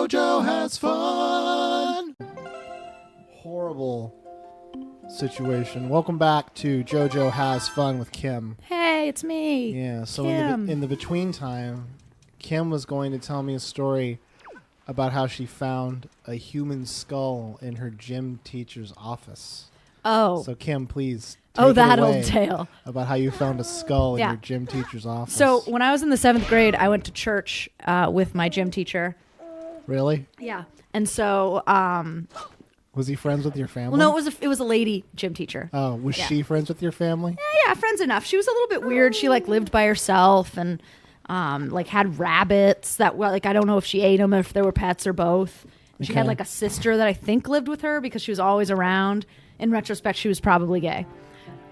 JoJo has fun. Horrible situation. Welcome back to JoJo Has Fun with Kim. Hey, it's me. Yeah, so Kim. in the between time, Kim was going to tell me a story about how she found a human skull in her gym teacher's office. Oh. So Kim, please Oh, take that it away old tale. about how you found a skull in Yeah. your gym teacher's office. So when I was in the 7th grade, I went to church with my gym teacher. Really? Yeah. And so, Was he friends with your family? well, no, it was a lady gym teacher. Oh, was Yeah. she friends with your family? Yeah, friends enough. She was a little bit weird. She lived by herself and had rabbits that were I don't know if she ate them, if they were pets or both. She had a sister that I think lived with her because she was always around. In retrospect, she was probably gay.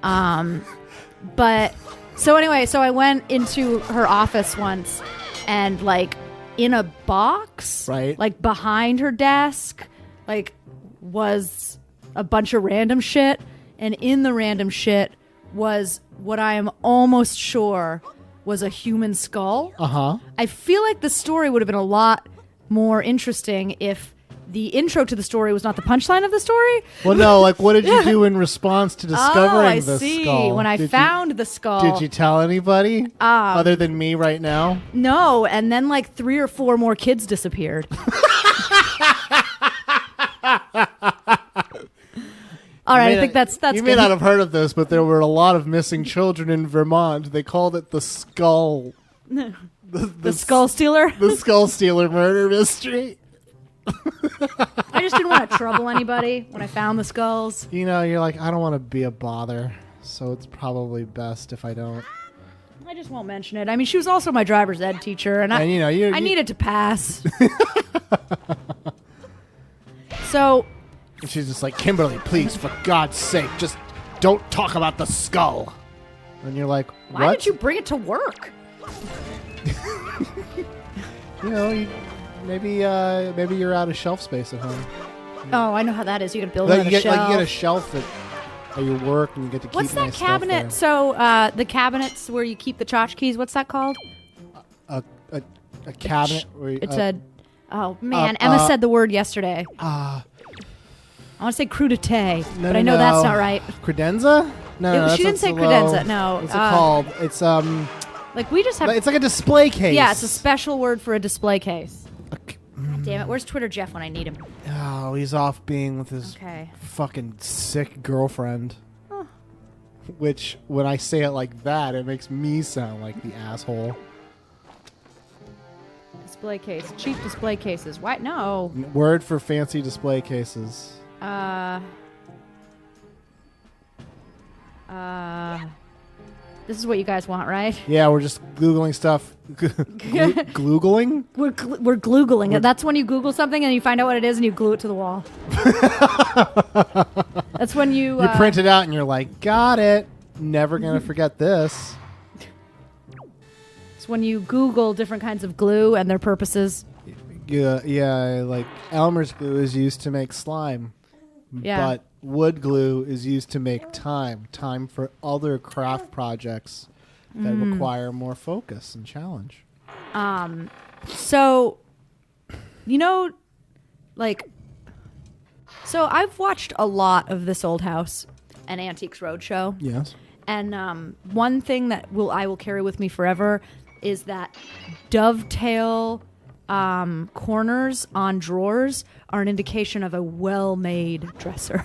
But so anyway, so I went into her office once and in a box, right, behind her desk, was a bunch of random shit. And in the random shit was what I am almost sure was a human skull. Uh-huh. I feel like the story would have been a lot more interesting if the intro to the story was not the punchline of the story. Well, no, what did you do in response to discovering the skull? When I found the skull. Did you tell anybody other than me right now? No, and then 3 or 4 more kids disappeared. All right, I think that's you good. may not have heard of this, but there were a lot of missing children in Vermont. They called it the skull. The skull stealer? The skull stealer murder mystery. I just didn't want to trouble anybody when I found the skulls. You're like, I don't want to be a bother, so it's probably best if I don't. I just won't mention it. I mean, she was also my driver's ed teacher, and I needed to pass. So... And she's just like, Kimberly, please, for God's sake, just don't talk about the skull. And you're like, what? Why did you bring it to work? Maybe you're out of shelf space at home. Oh, I know how that is. You got to build it on a shelf. You get a shelf at your work, and you get to keep What's that nice cabinet? Stuff So the cabinets where you keep the tchotchkes, what's that called? there. A cabinet. Oh, man. Emma said the word yesterday. I want to say crudité, but I know that's not right. Credenza? No, she didn't say credenza. No. What's it called? It's we just have. It's like a display case. Yeah, it's a special word for a display case. God damn it! Where's Twitter Jeff when I need him? Oh, he's off being with his fucking sick girlfriend. Oh. Which, when I say it like that, it makes me sound like the asshole. Display case, cheap display cases. Why? No. Word for fancy display cases. This is what you guys want, right? Yeah, we're just Googling stuff. Gloogling? We're Gloogling. That's when you Google something and you find out what it is and you glue it to the wall. That's when you... You print it out and you're like, got it. Never going to forget this. It's when you Google different kinds of glue and their purposes. Yeah, like Elmer's glue is used to make slime. Yeah. But wood glue is used to make time for other craft projects that require more focus and challenge. So I've watched a lot of This Old House and Antiques Roadshow. Yes. And one thing that I will carry with me forever is that dovetail corners on drawers are an indication of a well-made dresser.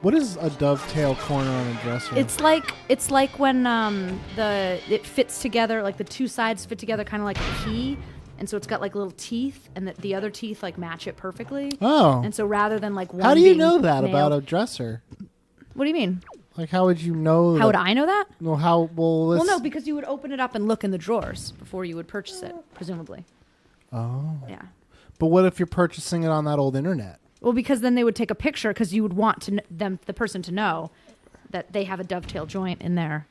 What is a dovetail corner on a dresser? It's like when it fits together, like the two sides fit together, kind of like a key, and so it's got little teeth, and the other teeth match it perfectly. Oh. And so rather than one, how do you being know that nailed, about a dresser? What do you mean? How would you know? How would I know that? Well, Well, no, because you would open it up and look in the drawers before you would purchase it, presumably. Oh. Yeah. But what if you're purchasing it on that old internet? Well, because then they would take a picture because you would want the person to know that they have a dovetail joint in their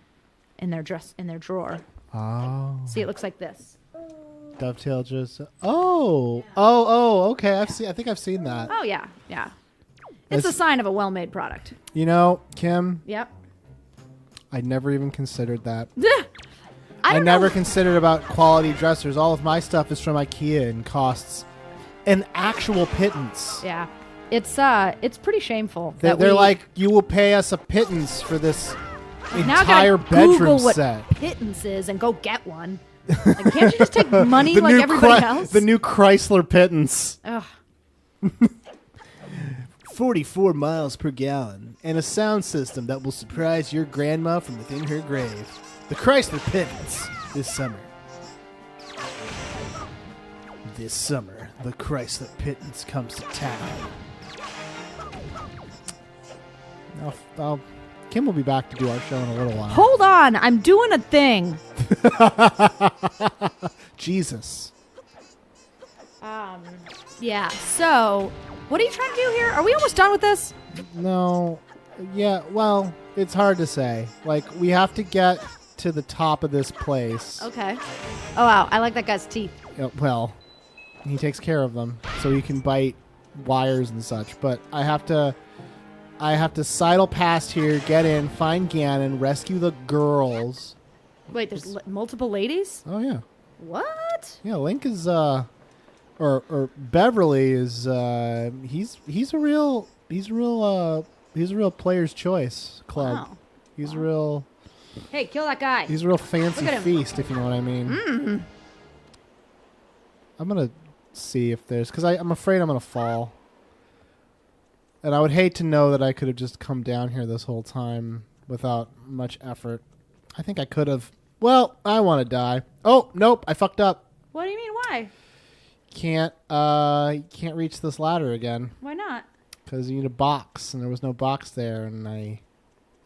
drawer. Oh. See, it looks like this. Dovetail just. Oh. Okay. I think I've seen that. Oh yeah. It's a sign of a well-made product. Kim. Yep. I never even considered that. I never considered about quality dressers. All of my stuff is from IKEA and costs an actual pittance. Yeah. It's pretty shameful. They're like, you will pay us a pittance for this now entire I gotta Google bedroom what set. pittance is and go get one. Like, can't you just take money The like new everybody else? The new Chrysler pittance. Ugh. 44 miles per gallon and a sound system that will surprise your grandma from within her grave. The Chrysler pittance this summer. This summer, the Chrysler pittance comes to town. Kim will be back to do our show in a little while. Hold on, I'm doing a thing. Jesus. Yeah. So, what are you trying to do here? Are we almost done with this? No. Yeah, well, it's hard to say. Like, we have to get to the top of this place. Okay. Oh wow, I like that guy's teeth. Well, he takes care of them, so he can bite wires and such. But I have to sidle past here, get in, find Ganon, rescue the girls. Wait, there's multiple ladies? Oh yeah. What? Yeah, Link is or Beverly is he's a real player's choice club. Wow. He's a real Hey, kill that guy. He's a real fancy Look at him. feast, if you know what I mean. Mm. I'm gonna see if there's because I'm afraid I'm gonna fall. And I would hate to know that I could have just come down here this whole time without much effort. I think I could have. Well, I want to die. Oh, nope, I fucked up. What do you mean? Why? Can't reach this ladder again. Why not? Because you need a box, and there was no box there, and I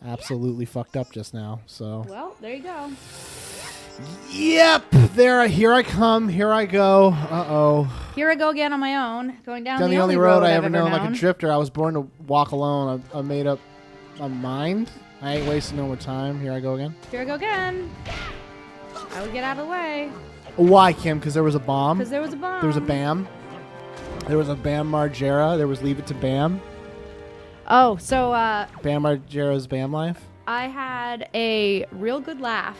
absolutely fucked up just now. So. Well, there you go. Yep, here I come, here I go. Uh-oh. Here I go again on my own, going down the only road I ever known known. like a drifter. I was born to walk alone. I made up my mind. I ain't wasting no more time. Here I go again. Here I go again. I would get out of the way. Why, Kim? Because there was a bomb? Because there was a bomb. There was a Bam. There was a Bam Margera. There was Leave It to Bam. Oh, so Bam Margera's Bam Life? I had a real good laugh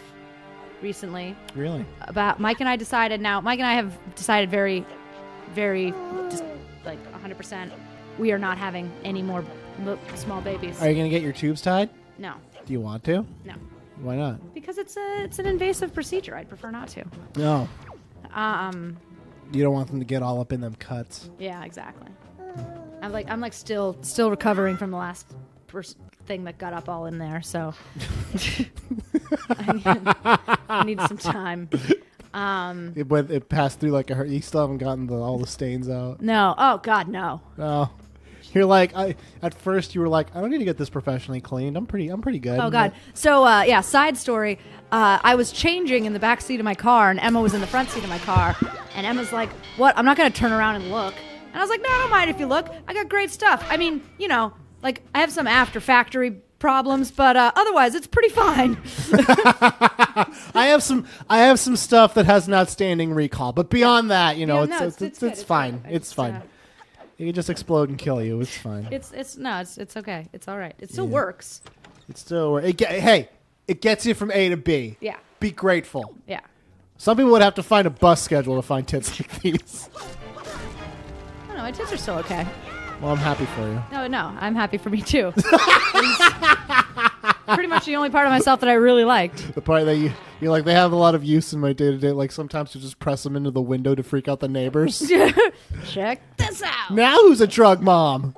recently. Really? About Mike and I have decided very, very, just like 100%, we are not having any more small babies. Are you going to get your tubes tied? No. Do you want to? No. Why not? Because it's an invasive procedure. I'd prefer not to. No. You don't want them to get all up in them cuts. Yeah, exactly. I'm like still recovering from the last thing that got up all in there, so I need some time. It passed through like a hurt. You still haven't gotten all the stains out. No. Oh God, no. No. You're like at first you were like, I don't need to get this professionally cleaned. I'm pretty good. Oh God. So yeah, side story. I was changing in the back seat of my car, and Emma was in the front seat of my car. And Emma's like, "What? I'm not gonna turn around and look." And I was like, "No, I don't mind if you look. I got great stuff. I mean, you know, like I have some after factory problems, but otherwise it's pretty fine." I have some stuff that has an outstanding recall, but beyond that, you know, Yeah, it's fine. It's fine. It can just explode and kill you. It's fine. It's okay. It's all right. It still works. It's still hey, it gets you from A to B. Yeah. Be grateful. Yeah. Some people would have to find a bus schedule to find tits like these. I don't know. My tits are still okay. Well, I'm happy for you. No, I'm happy for me too. Pretty much the only part of myself that I really liked. The part that you're like, they have a lot of use in my day-to-day. Like sometimes you just press them into the window to freak out the neighbors. Check this out. Now who's a drug mom?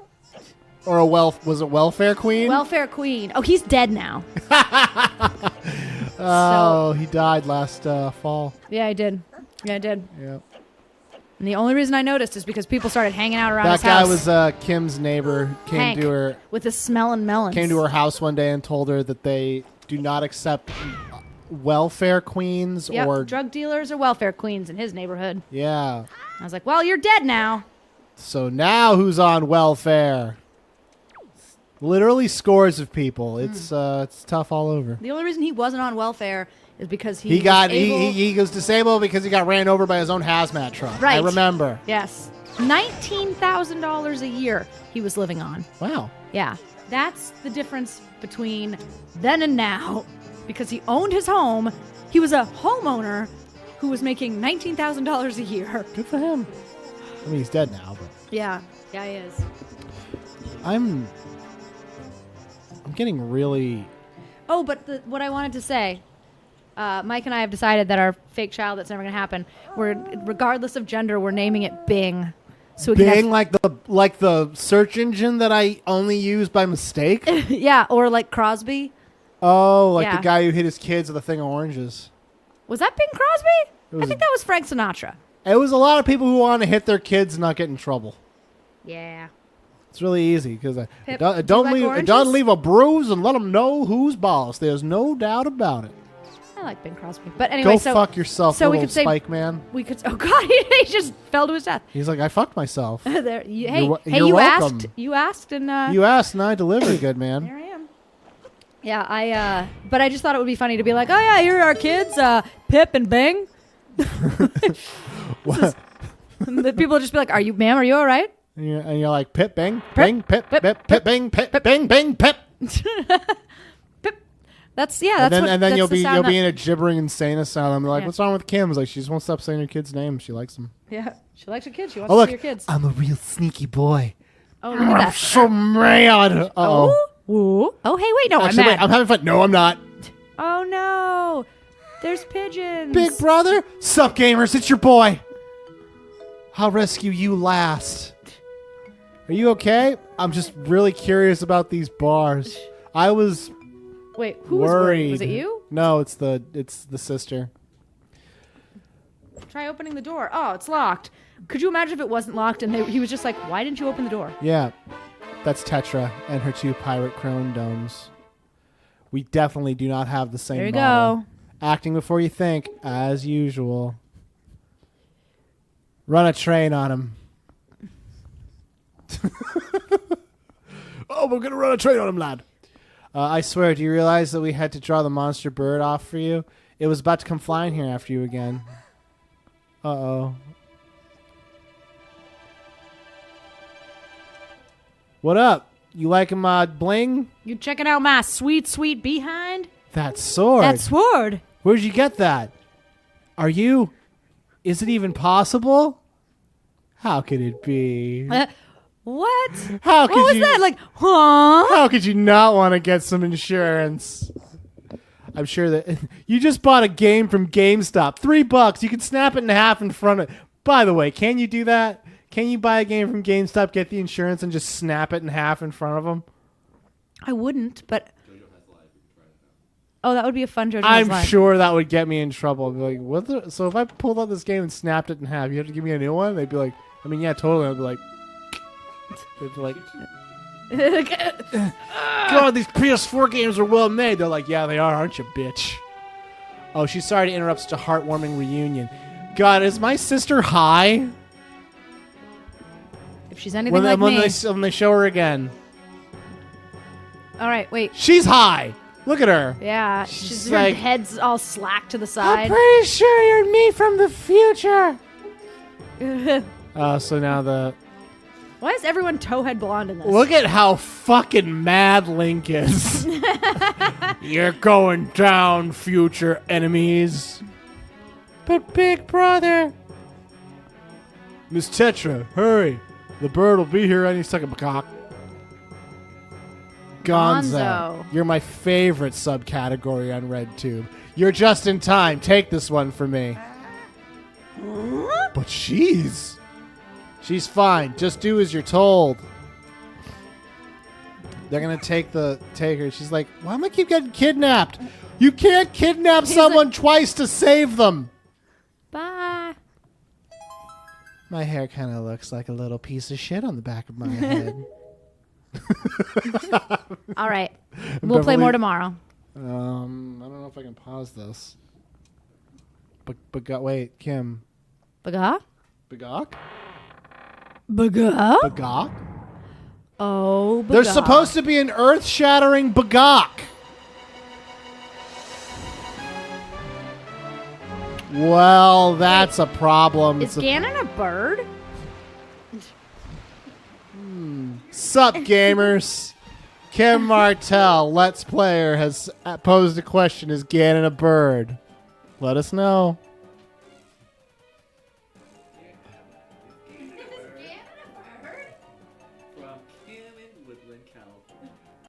Or was it welfare queen? Welfare queen. Oh, he's dead now. Oh, he died last fall. Yeah, I did. Yeah. And the only reason I noticed is because people started hanging out around his That house. guy was Kim's neighbor. Hank, with his smelling melons. Came to her house one day and told her that they do not accept welfare queens or drug dealers or welfare queens in his neighborhood. Yeah. I was like, well, you're dead now. So now who's on welfare? Literally scores of people. It's tough all over. The only reason he wasn't on welfare is because he was disabled because he got ran over by his own hazmat truck. Right. I remember. Yes. $19,000 a year he was living on. Wow. Yeah. That's the difference between then and now. Because he owned his home. He was a homeowner who was making $19,000 a year. Good for him. I mean, he's dead now, but Yeah. Yeah, he is. I'm getting really. Oh, but what I wanted to say, Mike and I have decided that our fake child that's never going to happen, regardless of gender, we're naming it Bing. So we Bing, like the search engine that I only use by mistake. yeah, or like Crosby. Oh, like Yeah. the guy who hit his kids with a thing of oranges. Was that Bing Crosby? was I think that was Frank Sinatra. It was a lot of people who want to hit their kids and not get in trouble. Yeah. It's really easy because Pip, don't do you like leave oranges? don't leave a bruise and let them know who's boss. There's no doubt about it. I like Bing Crosby. But anyway, Go so fuck yourself, so we little could say- Spike Man. we could. Oh God, he just fell to his death. He's like, I fucked myself. There, hey, You're hey, you're you welcome. asked. You asked, and You asked and I delivered, good man. there I am. Yeah, but I just thought it would be funny to be like, oh yeah, here are our kids, Pip and Bing. What? The people would just be like, are you all right? And you're like, Pip, bang, Pip, bang, pip, pip, pip, pip, bang, pip, bang, bang, pip. Pip. That's what. And then that's you'll the be sound in a gibbering insane asylum. They're like, Yeah. what's wrong with Kim? It's like, she just won't stop saying her kid's name. She likes them. Yeah, she likes her kids. She wants Oh to look, see her kids. I'm a real sneaky boy. Oh, look at I'm that. so mad. Uh-oh. Ooh. Oh, hey, wait, no, Actually, I'm wait, mad. I'm having fun. No, I'm not. Oh no, there's pigeons. Big brother, sup gamers? It's your boy. I'll rescue you last. Are you okay? I'm just really curious about these bars. I was Wait, who was worried? worried. Was it you? No, it's the sister. Try opening the door. Oh, it's locked. Could you imagine if it wasn't locked and he was just like, why didn't you open the door? Yeah, that's Tetra and her 2 pirate crone domes. We definitely do not have the same There you model. go. Acting before you think, as usual. Run a train on him. Oh, we're going to run a train on him, lad. I swear, do you realize that we had to draw the monster bird off for you? It was about to come flying here after you again. Uh-oh. What up? You liking my bling? You checking out my sweet, sweet behind? That sword. That sword. Where'd you get that? Are you... Is it even possible? How could it be? What? How What could was you... that? Like, huh? How could you not want to get some insurance? I'm sure that... You just bought a game from GameStop. $3. You can snap it in half in front of... By the way, can you do that? Can you buy a game from GameStop, get the insurance, and just snap it in half in front of them? I wouldn't, but... Oh, that would be a fun JoJo I'm Live. sure that would get me in trouble. I'd be like, what the? So if I pulled out this game and snapped it in half, you have to give me a new one? They'd be like, I mean, yeah, totally. I'd be like... They'd be like... God, these PS4 games are well made. They're like, yeah, they are, aren't you, bitch? Oh, she's sorry to interrupt such a heartwarming reunion. God, is my sister high? If she's anything like when me. when they show her again. All right, wait. She's high. Look at her. Yeah, She's her like- head's all slack to the I'm side. pretty sure you're me from the future. So now the... Why is everyone towhead blonde in this? Look at how fucking mad Link is. You're going down, future enemies. But big brother... Miss Tetra, hurry. The bird will be here any second, cock. Gonzo. You're my favorite subcategory on RedTube. You're just in time. Take this one for me. But she's fine. Just do as you're told. They're gonna take her. She's like, why am I keep getting kidnapped? You can't kidnap someone twice to save them. Bye. My hair kind of looks like a little piece of shit on the back of my head. All right. We'll play more tomorrow. I don't know if I can pause this. But wait, Kim. Baga? Bagok? Baga? Bagok? Oh, Baga. There's supposed to be an earth-shattering Bagok. Well, that's a problem. Is Ganon a bird? Sup, gamers? Kim Martell, Let's Player, has posed a question. Is Ganon a bird? Let us know. cow.